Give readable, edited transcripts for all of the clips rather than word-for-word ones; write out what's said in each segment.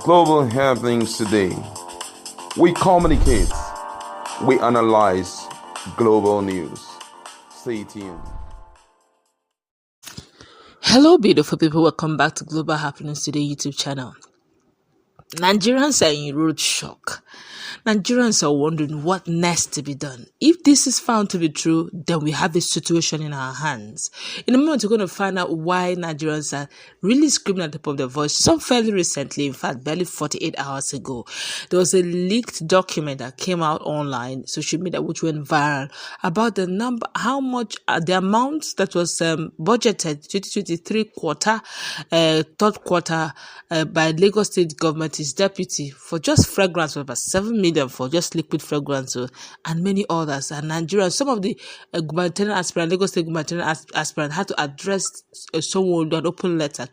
Global happenings today. We communicate, we analyze global news. Stay tuned. Hello, beautiful people. Welcome back to Global Happenings Today YouTube channel. Nigerians are in road shock. Nigerians are wondering what next to be done. If this is found to be true, then we have a situation in our hands. In a moment, we're going to find out why Nigerians are really screaming at the top of their voice. Some fairly recently, in fact, barely 48 hours ago, there was a leaked document that came out online, social media, which went viral about the number, how much, the amount that was budgeted 2023 third quarter by Lagos State government, his deputy, for just fragrance of about 7 million for just liquid fragrance and many others. And Nigerians, some of the gubernatorial aspirant, Lagos State gubernatorial aspirant had to address someone through an open letter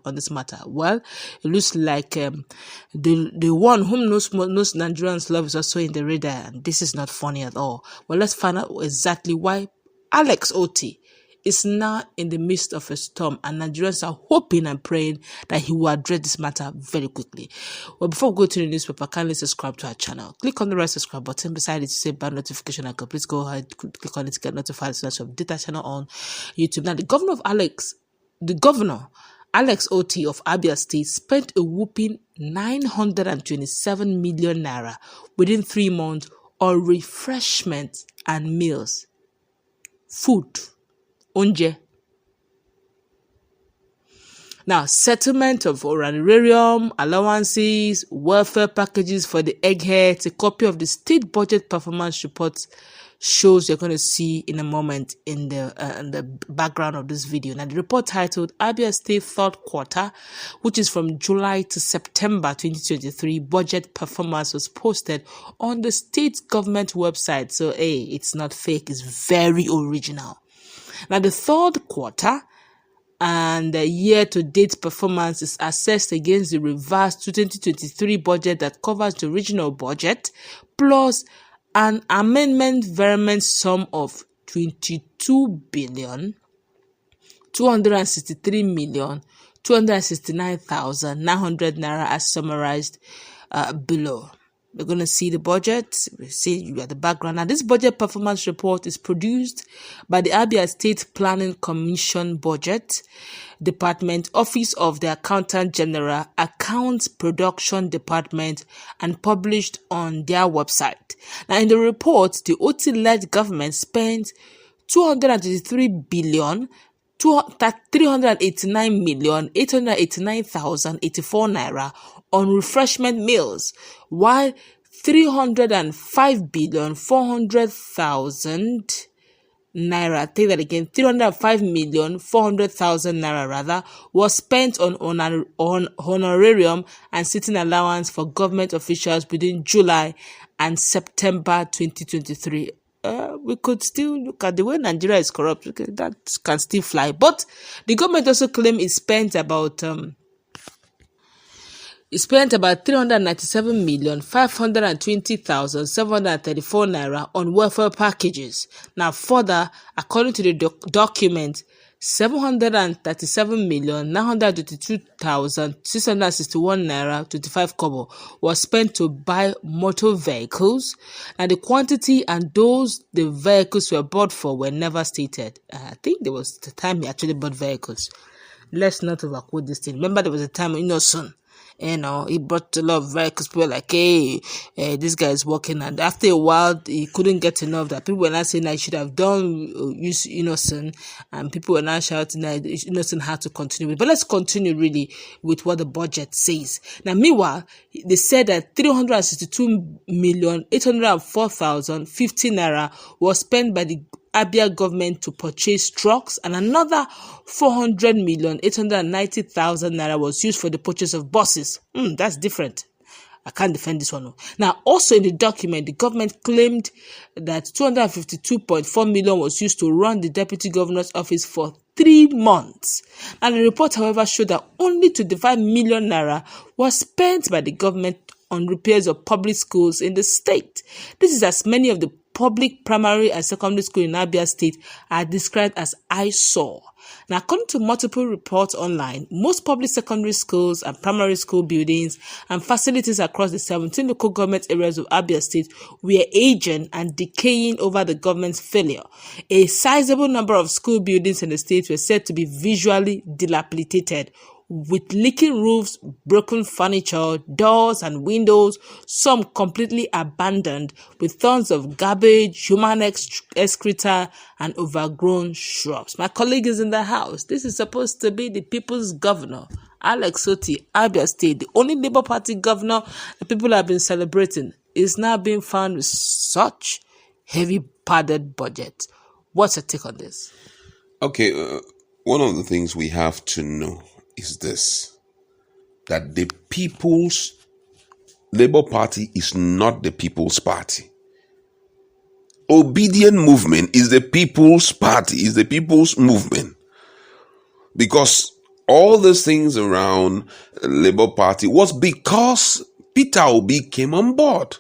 on this matter. Well, it looks like the one whom most Nigerians love is also in the radar, and this is not funny at all. Well, let's find out exactly why Alex Otti is now in the midst of a storm, and Nigerians are hoping and praying that he will address this matter very quickly. Well, before we go to the newspaper, kindly subscribe to our channel. Click on the red subscribe button beside it to say bell notification icon. Please go ahead, click on it to get notified so that you update our channel on YouTube. Now, the governor Alex Otti of Abia State spent a whopping 927 million naira within 3 months on refreshments and meals, food, Onje. Now, settlement of honorarium, allowances, welfare packages for the eggheads, a copy of the state budget performance report shows you're going to see in a moment in the background of this video. Now, the report titled Abia State Third Quarter, which is from July to September 2023, budget performance was posted on the state government website. So, hey, it's not fake, it's very original. Now, the third quarter and the year-to-date performance is assessed against the revised 2023 budget that covers the original budget, plus an amendment variance sum of 22,263,269,900 naira as summarized below. We're going to see the budget. We see you at the background. Now, this budget performance report is produced by the Abia State Planning Commission Budget Department, Office of the Accountant General, Accounts Production Department, and published on their website. Now, in the report, the Otti-led government spent 389,889,084 naira on refreshment meals, while 305,400,000 naira, take that again, 305,400,000 naira rather, was spent on honorarium and sitting allowance for government officials between July and September 2023. We could still look at the way Nigeria is corrupt. That can still fly. But the government also claimed it spent about 397,520,734 naira on welfare packages. Now, further, according to the document, 737,922,661 naira 25 kobo was spent to buy motor vehicles. Now, the quantity and those the vehicles were bought for were never stated. I think there was the time he actually bought vehicles. Let's not overquote this thing. Remember, there was a time, soon. He brought a lot of vehicles. People were like, hey, this guy is working. And after a while, he couldn't get enough. That people were not saying I should have done use Innocent. And people were not shouting that Innocent had to continue with. But let's continue really with what the budget says. Now, meanwhile, they said that 362,804,050 naira was spent by the Abia government to purchase trucks, and another 400,890,000 naira was used for the purchase of buses. That's different. I can't defend this one. Now, also in the document, the government claimed that 252.4 million was used to run the deputy governor's office for 3 months. And the report, however, showed that only 25 million naira was spent by the government on repairs of public schools in the state. This is as many of the public primary and secondary schools in Abia State are described as eyesore. And according to multiple reports online, most public secondary schools and primary school buildings and facilities across the 17 local government areas of Abia State were aging and decaying over the government's failure. A sizable number of school buildings in the state were said to be visually dilapidated, with leaking roofs, broken furniture, doors and windows, some completely abandoned, with tons of garbage, human excreta, and overgrown shrubs. My colleague is in the house. This is supposed to be the people's governor, Alex Otti, Abia State, the only Labour Party governor the people have been celebrating, is now being found with such heavy padded budget. What's your take on this? Okay, one of the things we have to know is this, that the People's Labour Party is not the People's Party. Obedient movement is the People's Party, is the People's movement. Because all these things around Labour Party was because Peter Obi came on board.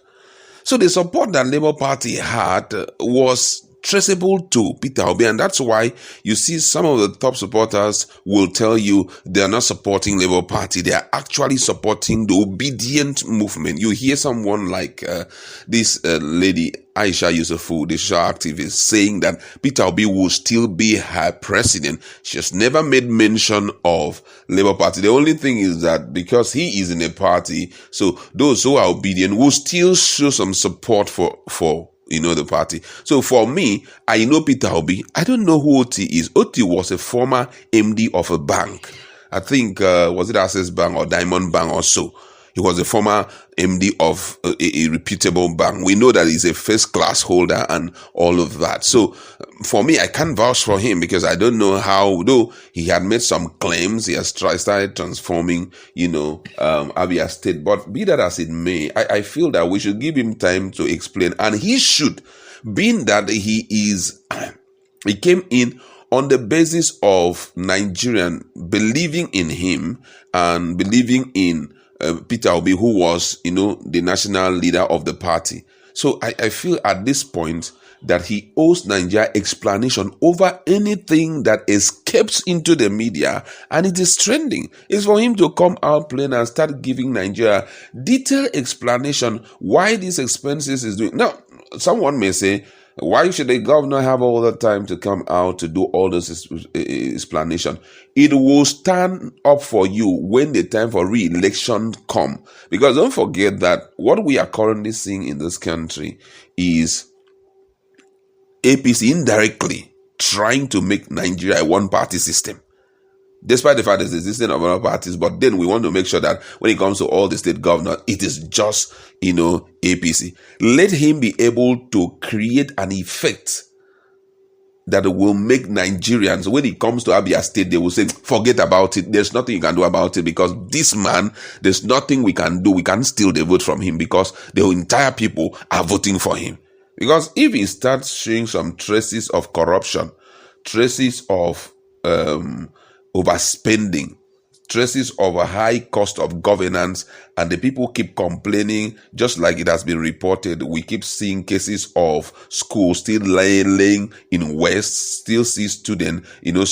So the support that Labour Party had was traceable to Peter Obi, and that's why you see some of the top supporters will tell you they are not supporting Labour Party, they are actually supporting the obedient movement. You hear someone like this lady Aisha Yusufu, the social activist, saying that Peter Obi will still be her president. She has never made mention of Labour Party. The only thing is that because he is in a party, so those who are obedient will still show some support for the party. So for me, I know Peter Obi. I don't know who Otti is. Otti was a former MD of a bank. I think, was it Access Bank or Diamond Bank or so? He was a former MD of a reputable bank. We know that he's a first class holder and all of that. So for me, I can't vouch for him because I don't know how, though he had made some claims, he has started transforming, Abia State. But be that as it may, I feel that we should give him time to explain. And he should, being that he came in on the basis of Nigerian believing in him and believing in Peter Obi, who was, the national leader of the party. So I feel at this point that he owes Nigeria explanation over anything that escapes into the media and it is trending. It's for him to come out plain and start giving Nigeria detailed explanation why these expenses is doing. Now, someone may say, why should the governor have all the time to come out to do all this explanation? It will stand up for you when the time for re-election come. Because don't forget that what we are currently seeing in this country is APC indirectly trying to make Nigeria a one-party system. Despite the fact that there's existence of other parties, but then we want to make sure that when it comes to all the state governors, it is just, APC. Let him be able to create an effect that will make Nigerians, when it comes to Abia State, they will say, forget about it. There's nothing you can do about it because this man, there's nothing we can do. We can steal the vote from him because the entire people are voting for him. Because if he starts showing some traces of corruption, traces of overspending, traces of a high cost of governance, and the people keep complaining, just like it has been reported. We keep seeing cases of schools still laying in West, still see students,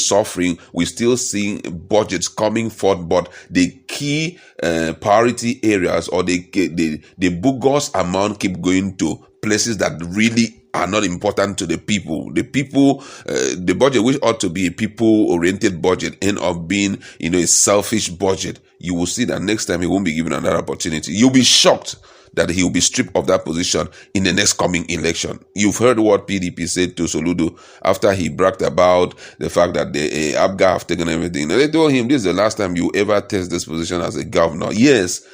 suffering. We still see budgets coming forth, but the key priority areas or the bogus amount keep going to places that really are not important to the people. The people, the budget, which ought to be a people-oriented budget, end up being, a selfish budget. You will see that next time he won't be given another opportunity. You'll be shocked that he will be stripped of that position in the next coming election. You've heard what PDP said to Soludo after he bragged about the fact that the Abga have taken everything. And they told him, this is the last time you ever test this position as a governor. Yes,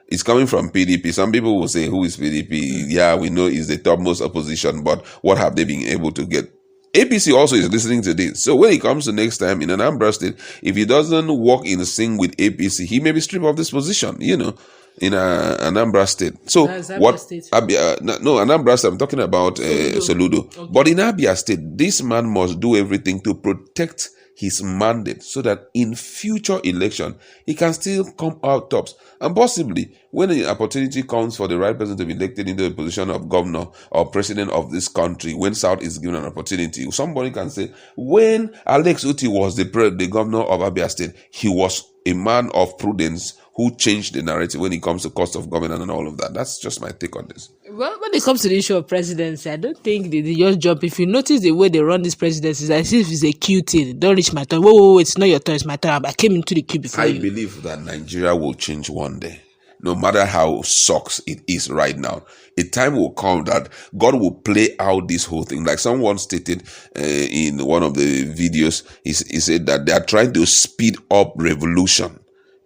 it's coming from PDP. Some people will say, who is PDP? Yeah, we know it's the topmost opposition, but what have they been able to get? APC also is listening to this. So when it comes to next time in Anambra State, if he doesn't work in sync with APC, he may be stripped of this position, in Anambra State. So what? State. Anambra State, I'm talking about Soludo. Okay. But in Abia State, this man must do everything to protect his mandate so that in future election he can still come out tops. And possibly when the opportunity comes for the right person to be elected into the position of governor or president of this country, when South is given an opportunity, somebody can say, when Alex Otti was the governor of Abia State, he was a man of prudence who changed the narrative when it comes to cost of government and all of that. That's just my take on this. Well, when it comes to the issue of presidency, I don't think they just jump. If you notice the way they run this presidency, it's as if it's a queue thing. Don't reach my turn. Whoa, it's not your turn, it's my turn. I came into the queue before you. I believe that Nigeria will change one day. No matter how sucks it is right now, a time will come that God will play out this whole thing. Like someone stated in one of the videos, he said that they are trying to speed up revolution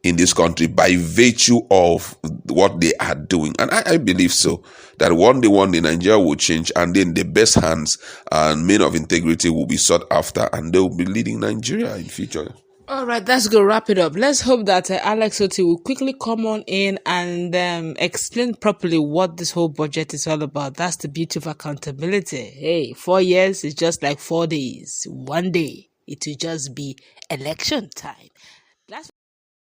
in this country by virtue of what they are doing. And I believe so, that one day Nigeria will change, and then the best hands and men of integrity will be sought after, and they will be leading Nigeria in future. All right, let's go wrap it up. Let's hope that Alex Otti will quickly come on in and explain properly what this whole budget is all about. That's the beauty of accountability. Hey, 4 years is just like 4 days. One day, it will just be election time.